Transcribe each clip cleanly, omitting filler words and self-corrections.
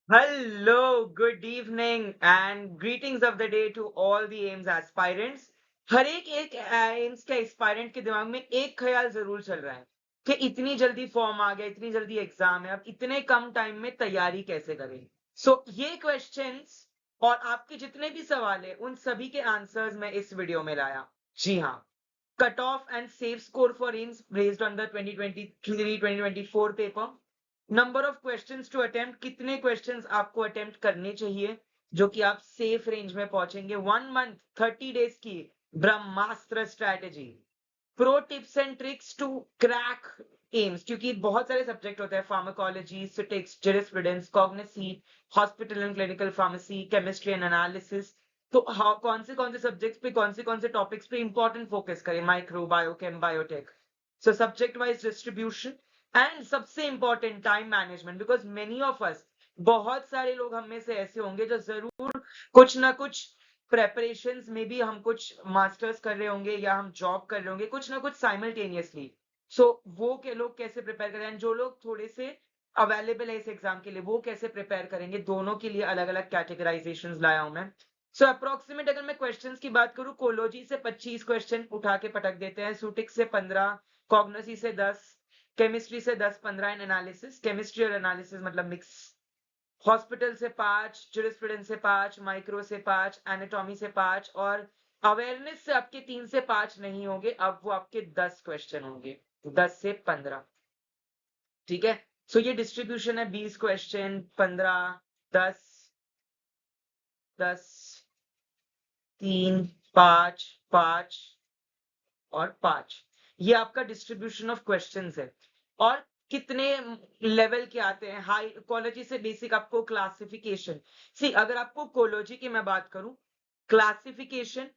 Hello, good evening, and greetings of the day to all the AIMS aspirants. हर एक AIIMS के aspirant के दिमाग में एक ख्याल जरूर चल रहा है कि इतनी जल्दी फॉर्म आ गया, इतनी जल्दी एग्जाम है, अब इतने कम टाइम में तैयारी कैसे करें। ये क्वेश्चंस और आपके जितने भी सवाल है उन सभी के आंसर्स मैं इस वीडियो में लाया। जी हाँ, cut off and safe score for AIIMS based on the 2023-2024 पेपर, number of questions to attempt, कितने क्वेश्चंस आपको अटेम्प्ट करने चाहिए जो कि आप सेफ रेंज में पहुंचेंगे, 1 मंथ 30 डेज की ब्रह्मास्त्र strategy, pro tips and tricks to crack AIIMS, क्योंकि बहुत सारे सब्जेक्ट होते हैं, फार्माकोलॉजी, सिटिक्स, जुरिस्प्रूडेंस, कॉग्निसी, hospital and clinical pharmacy, chemistry and analysis. तो कौन से सब्जेक्ट्स पे कौन से टॉपिक्स पे इंपॉर्टेंट फोकस करें, micro, biochem, biotech. So subject wise distribution and सबसे important time management, because many of us, बहुत सारे लोग हम में से ऐसे होंगे जो जरूर कुछ ना कुछ प्रेपरेशंस में भी, हम कुछ मास्टर्स कर रहे होंगे या हम जॉब कर रहे होंगे, कुछ ना कुछ साइमल्टेनियसली। वो के लोग कैसे प्रिपेयर करें, जो लोग थोड़े से अवेलेबल है इस एग्जाम के लिए, वो कैसे प्रिपेयर करेंगे, दोनों के लिए अलग अलग कैटेगराइजेशंस लाया हूं मैं। अप्रोक्सीमेट अगर मैं क्वेश्चंस की बात करूं, कोलोजी से 25 क्वेश्चन उठा के पटक देते हैं, सुटिक से 15, कॉग्नोसी से 10, केमिस्ट्री से 10-15 एंड एनालिसिस, केमिस्ट्री और एनालिसिस मतलब मिक्स, हॉस्पिटल से 5, जुरिस्प्रूडेंस से 5, माइक्रो से 5, एनाटॉमी से 5, और अवेयरनेस से आपके 3 से 5 नहीं होंगे, अब वो आपके 10 क्वेश्चन होंगे, 10 से 15। ठीक है, ये डिस्ट्रीब्यूशन है, 20 क्वेश्चन, 15, 10, 10, 3, 5, 5 और 5। ये आपका डिस्ट्रीब्यूशन ऑफ क्वेश्चंस है। और कितने लेवल के आते हैं, हाई कोलॉजी से बेसिक आपको क्लासिफिकेशन। सी, अगर आपको कोलॉजी की मैं बात करूं, classification,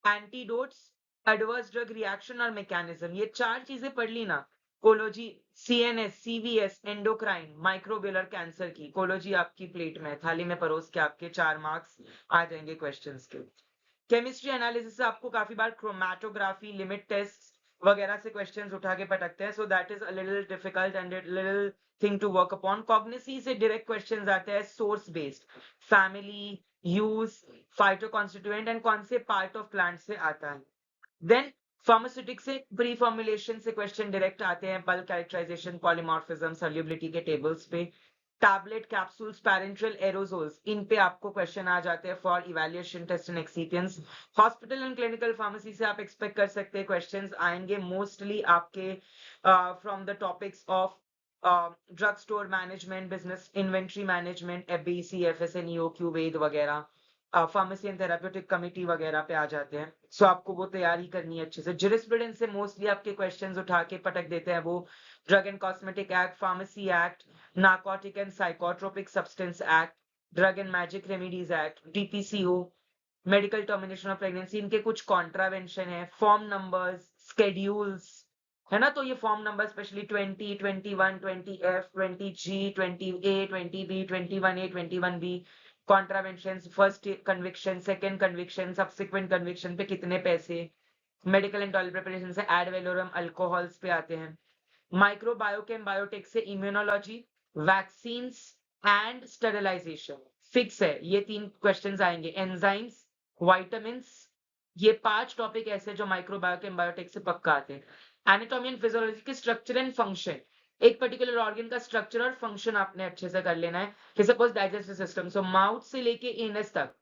antidotes, adverse drug reaction और मैकेनिज्म, ये 4 चीजें पढ़ ली ना, कोलॉजी, सीएनएस, सीवीएस, एंडोक्राइन, माइक्रोबियलर कैंसर की कोलॉजी आपकी प्लेट में, थाली में परोस के आपके 4 मार्क्स आ जाएंगे क्वेश्चंस के। केमिस्ट्री एनालिसिस से आपको काफी बार क्रोमैटोग्राफी, लिमिट टेस्ट वगैरह से क्वेश्चंस उठा के पटकते हैं, so that is a little difficult and little thing to work upon. कॉग्निसी से डायरेक्ट क्वेश्चंस आते हैं, source based, family, use, phytoconstituent and कौन से पार्ट ऑफ प्लांट से आता है। देन फार्मास्यूटिक्स से प्री फॉर्मुलेशन से क्वेश्चन डायरेक्ट आते हैं, बल्क कैरेक्टराइजेशन, पॉलीमॉर्फिज्म, सॉल्युबिलिटी के टेबल्स पे, टैबलेट, कैप्सूल्स, पैरेंट्रल एरोजोल्स, इन पे आपको क्वेश्चन आ जाते हैं for evaluation, test and एक्सीपियंस। Hospital and clinical pharmacy से आप एक्सपेक्ट कर सकते हैं क्वेश्चंस आएंगे मोस्टली आपके from the topics of drug store management, business inventory management, FBC, एफएसएनईओ, क्यूवेद वगैरह, फार्मेसी एंड थेराप्यूटिक कमिटी वगैरह पे आ जाते हैं। आपको वो तैयारी करनी है अच्छे से। जुरिस्प्रूडेंस से मोस्टली आपके क्वेश्चंस उठा के पटक देते हैं वो drug and cosmetic act, pharmacy act, narcotic and psychotropic substance act, drug and magic remedies act, DPCO, medical termination of pregnancy, इनके कुछ कॉन्ट्रावेंशन है, फॉर्म नंबर्स, स्केड्यूल्स, है ना। तो ये form number specially 20, 21, 20F, 20G, 20A, 20B, 21A, 21B, contravention, first conviction, second conviction, subsequent conviction पे कितने पैसे, मेडिकल एंड टॉयलेट प्रिपरेशन से एड वेलोरम अल्कोहल्स पे आते हैं, माइक्रो बायोकेम बायोटेक से immunology, vaccine and sterilisation fix है, ये 3 क्वेश्चंस आएंगे। एंजाइम्स, वाइटामिन, ये 5 टॉपिक ऐसे जो माइक्रो बायोकेम बायोटेक से पक्का आते हैं। एनाटॉमी एंड फिजियोलॉजी के स्ट्रक्चर एंड फंक्शन, एक पर्टिकुलर ऑर्गन का स्ट्रक्चर और फंक्शन आपने अच्छे से कर लेना है। सपोज डाइजेस्टिव सिस्टम, सो माउथ से लेके एनस तक,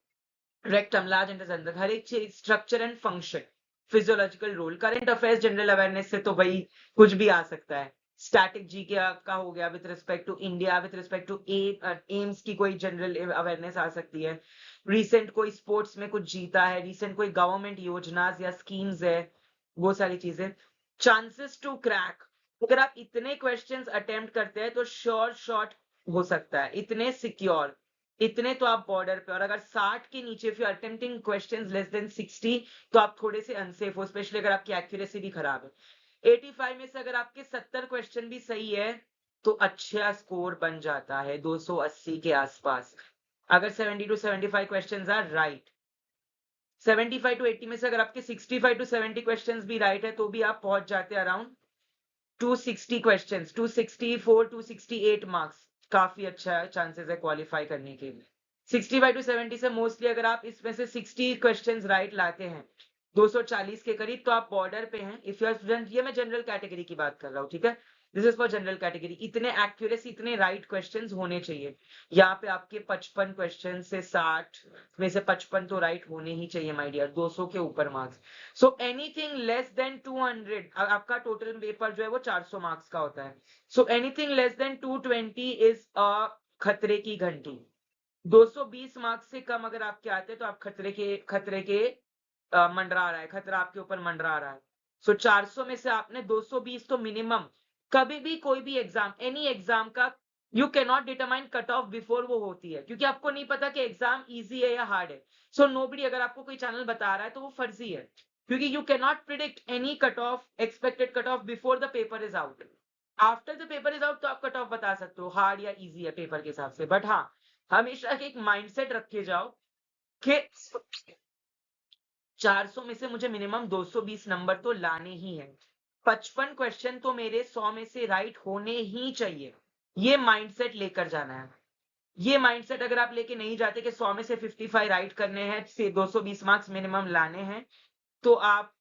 रेक्टम, लार्ज इंटेस्टाइन तक, हर एक चीज structure and function, physiological role. Current affairs general awareness से तो भाई कुछ भी आ सकता है। स्टैटिक जी का हो गया with respect to India, with respect to AIIMS की कोई जनरल अवेयरनेस आ सकती है। रिसेंट कोई स्पोर्ट्स में कुछ जीता है, रिसेंट कोई गवर्नमेंट योजना या स्कीम्स है, वो सारी चीजें। चांसेस टू क्रैक, अगर आप इतने क्वेश्चंस अटेम्प्ट करते हैं तो श्योर शॉट हो सकता है, इतने सिक्योर, इतने तो आप बॉर्डर पे। और अगर 60 के नीचे if you attempting questions less than 60 तो आप थोड़े से अनसेफ हो, स्पेशली अगर आपकी एक्यूरेसी भी खराब है। 85 में से अगर आपके 70 क्वेश्चन भी सही है तो अच्छा स्कोर बन जाता है 280 के आसपास। अगर 70 to 75 questions are right, 75 to 80 में से अगर आपके 65 टू 70 क्वेश्चंस भी राइट है तो भी आप पहुंच जाते हैं अराउंड 260 क्वेश्चंस, 264, 268 मार्क्स। काफी अच्छा चांसेस है क्वालिफाई करने के लिए। 65 to 70 से मोस्टली अगर आप इसमें से 60 क्वेश्चंस राइट लाते हैं 240 के करीब, तो आप बॉर्डर पे हैं। इफ यू आर स्टूडेंट, ये मैं जनरल कैटेगरी की बात कर रहा हूँ, ठीक है, this is for general category. इतने एक्यूरेसी, इतने राइट क्वेश्चंस होने चाहिए। यहाँ पे आपके 55 क्वेश्चन से 60 में से 55 तो राइट होने ही चाहिए माय डियर, 200 के ऊपर marks. So anything less than 200, आपका टोटल पेपर जो है वो 400 मार्क्स का होता है। So anything less than 220 is a खतरे की घंटी। 220 मार्क्स से कम अगर आपके आते हैं तो आप खतरे के मंडरा रहा है, खतरा आपके ऊपर मंडरा रहा है। सो 400 में से आपने 220 तो मिनिमम, कभी भी कोई भी एग्जाम, एनी एग्जाम का you can not determine cut off before वो होती है, क्योंकि आपको नहीं पता कि एग्जाम इजी है या हार्ड है। सो नोबडी, अगर आपको कोई चैनल बता रहा है तो वो फर्जी है, क्योंकि you can not predict any cut off, expected cut of before the paper is out. After the paper is out तो आप कट ऑफ बता सकते हो हार्ड या इजी है पेपर के हिसाब से। बट हाँ, हमेशा एक माइंडसेट रखे जाओ कि 400 में से मुझे मिनिमम 220 नंबर तो लाने ही है। 55 क्वेश्चन तो मेरे 100 में से राइट होने ही चाहिए। ये माइंडसेट लेकर जाना है। ये माइंडसेट अगर आप लेके नहीं जाते कि 100 में से 55 राइट करने हैं, से 220 मार्क्स मिनिमम लाने हैं, तो आप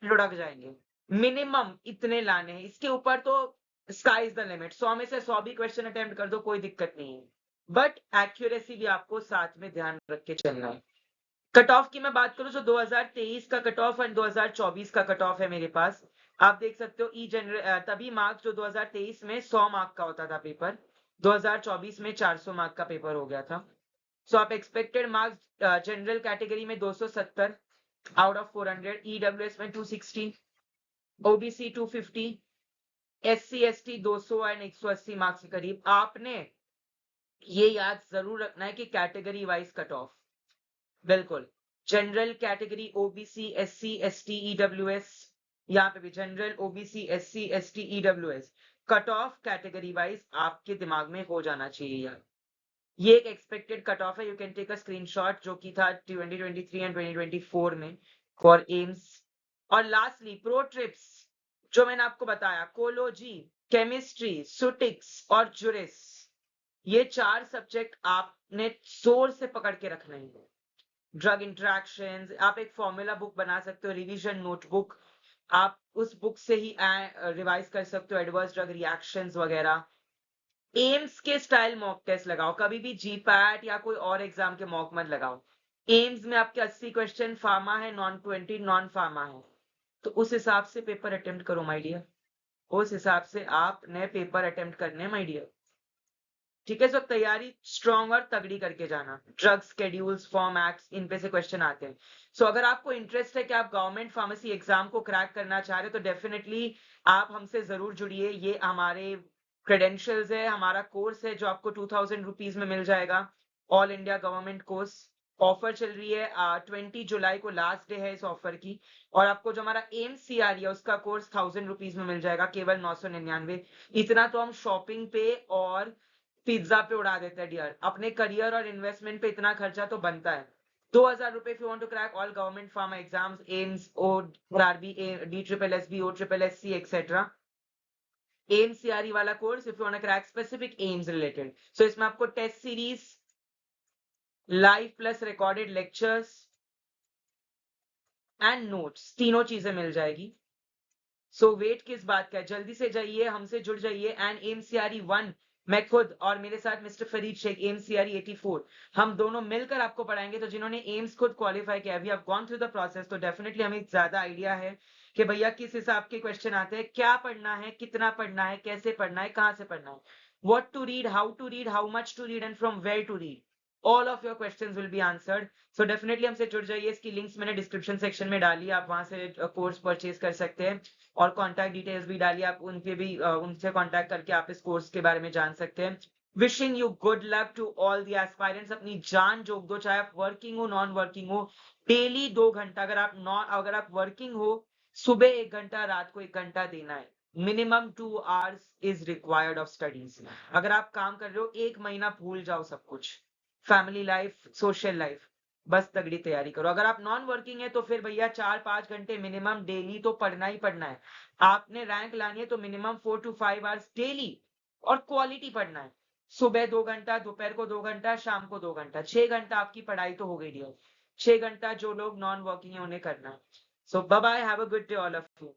लुढ़क जाएंगे। मिनिमम इतने लाने हैं, इसके ऊपर तो स्काई इज द लिमिट। 100 में से 100 भी क्वेश्चन अटेम्प्ट कर दो, कोई दिक्कत नहीं है, बट एक्यूरेसी भी आपको साथ में ध्यान रख के चलना है। कट ऑफ की मैं बात करूं तो 2023 का कट ऑफ और 2024 का कट ऑफ है मेरे पास। आप देख सकते हो ई जनरल तभी मार्क्स जो 2023 में 100 मार्क का होता था पेपर, 2024 में 400 मार्क का पेपर हो गया था। सो आप एक्सपेक्टेड मार्क्स जनरल कैटेगरी में 270 आउट ऑफ 400, ईडब्ल्यूएस में 260, OBC 250, SC ST 200 and 180 marks के करीब। आपने ये याद जरूर रखना है कि कैटेगरी वाइज कट ऑफ, बिल्कुल general category OBC SC ST EWS, यहाँ पे भी general OBC SC ST EWS, cut off category wise आपके दिमाग में हो जाना चाहिए यार। ये एक एक्सपेक्टेड कट ऑफ है, you can take a screenshot, जो कि था 2023 एंड 2024 में फॉर एम्स। और लास्टली प्रो ट्रिप्स, जो मैंने आपको बताया, कोलोजी, केमिस्ट्री, सुटिक्स और जुरिस, ये 4 सब्जेक्ट आपने जोर से पकड़ के रखना है। ड्रग इंटरेक्शंस, आप एक फॉर्मूला बुक बना सकते हो, रिवीजन नोटबुक, आप उस बुक से ही रिवाइज कर सकते हो एडवर्स ड्रग रिएक्शंस वगैरह। एम्स के स्टाइल मॉक टेस्ट लगाओ, कभी भी जीपैट या कोई और एग्जाम के मॉक मत लगाओ। एम्स में आपके 80 क्वेश्चन फार्मा है, नॉन 20 नॉन फार्मा है, तो उस हिसाब से पेपर अटेम्प्ट करो माय डियर, उस हिसाब से आपने पेपर अटेम्प्ट करने माय डियर, ठीक है। सब तैयारी स्ट्रॉन्ग और तगड़ी करके जाना। ड्रग शेड्यूल्स, फॉर्म एक्ट्स, इन पे से क्वेश्चन आते हैं। सो अगर आपको इंटरेस्ट है कि आप गवर्नमेंट फार्मेसी एग्जाम को क्रैक करना चाह रहे हो, तो डेफिनेटली आप हमसे जरूर जुड़िए। ये हमारे क्रेडेंशियल्स है, हमारा कोर्स है जो आपको 2000 रुपीज में मिल जाएगा, all India government course. Offer चल रही है, 20 जुलाई को लास्ट डे है इस ऑफर की। और आपको जो हमारा एम सी आर है उसका कोर्स 1000 रुपीज में मिल जाएगा, केवल 999। इतना तो हम शॉपिंग पे और पिज्जा पे उड़ा देते हैं डियर, अपने करियर और इन्वेस्टमेंट पे इतना खर्चा तो बनता है। 2000 रुपए if you want to crack all government pharma exams, AIIMS, O RB, D triple S B, O triple S C etcetera. AIIMS CRE वाला course if you want to crack specific AIIMS related, so इसमें आपको test series, live plus recorded lectures and notes, तीनों चीजें मिल जाएगी। सो wait किस बात का है, जल्दी से जाइए, हमसे जुड़ जाइए। एंड एमसीआरई 1 मैं खुद और मेरे साथ मिस्टर फरीद शेख, एमसीआरई 84, हम दोनों मिलकर आपको पढ़ाएंगे। तो जिन्होंने एम्स खुद क्वालिफाई किया, we have gone through the process, तो डेफिनेटली हमें ज्यादा आइडिया है कि भैया किस हिसाब के क्वेश्चन आते हैं, क्या पढ़ना है, कितना पढ़ना है, कैसे पढ़ना है, कहाँ से पढ़ना है, what to read, how much to read and from where to read. All of your questions will be answered. So definitely हमसे जुड़ जाइए। इसकी लिंक्स मैंने डिस्क्रिप्शन सेक्शन में डाली है, आप वहां से कोर्स परचेज कर सकते हैं। और कॉन्टैक्ट डिटेल्स भी डालिए, आप उन पे भी उनसे कॉन्टैक्ट करके आप इस कोर्स के बारे में जान सकते हैं। Wishing you good luck to all the aspirants. अपनी जान झोंक दो, चाहे आप वर्किंग हो, नॉन वर्किंग हो। डेली 2 घंटा, अगर आप वर्किंग हो, सुबह 1 घंटा, रात को 1 घंटा देना है। Minimum 2 hours is required of studies. अगर आप काम कर रहे हो, 1 महीना भूल जाओ सब कुछ, फैमिली लाइफ, सोशल लाइफ, बस तगड़ी तैयारी करो। अगर आप नॉन वर्किंग है तो फिर भैया 4-5 घंटे मिनिमम डेली तो पढ़ना ही पढ़ना है। आपने रैंक लानी है तो मिनिमम 4 to 5 आवर्स डेली, और क्वालिटी पढ़ना है। सुबह 2 घंटा, दोपहर को 2 घंटा, शाम को 2 घंटा, 6 घंटा आपकी पढ़ाई तो हो गई डियर। 6 घंटा जो लोग नॉन वर्किंग है उन्हें करना है। So bye bye, have a good day all of you.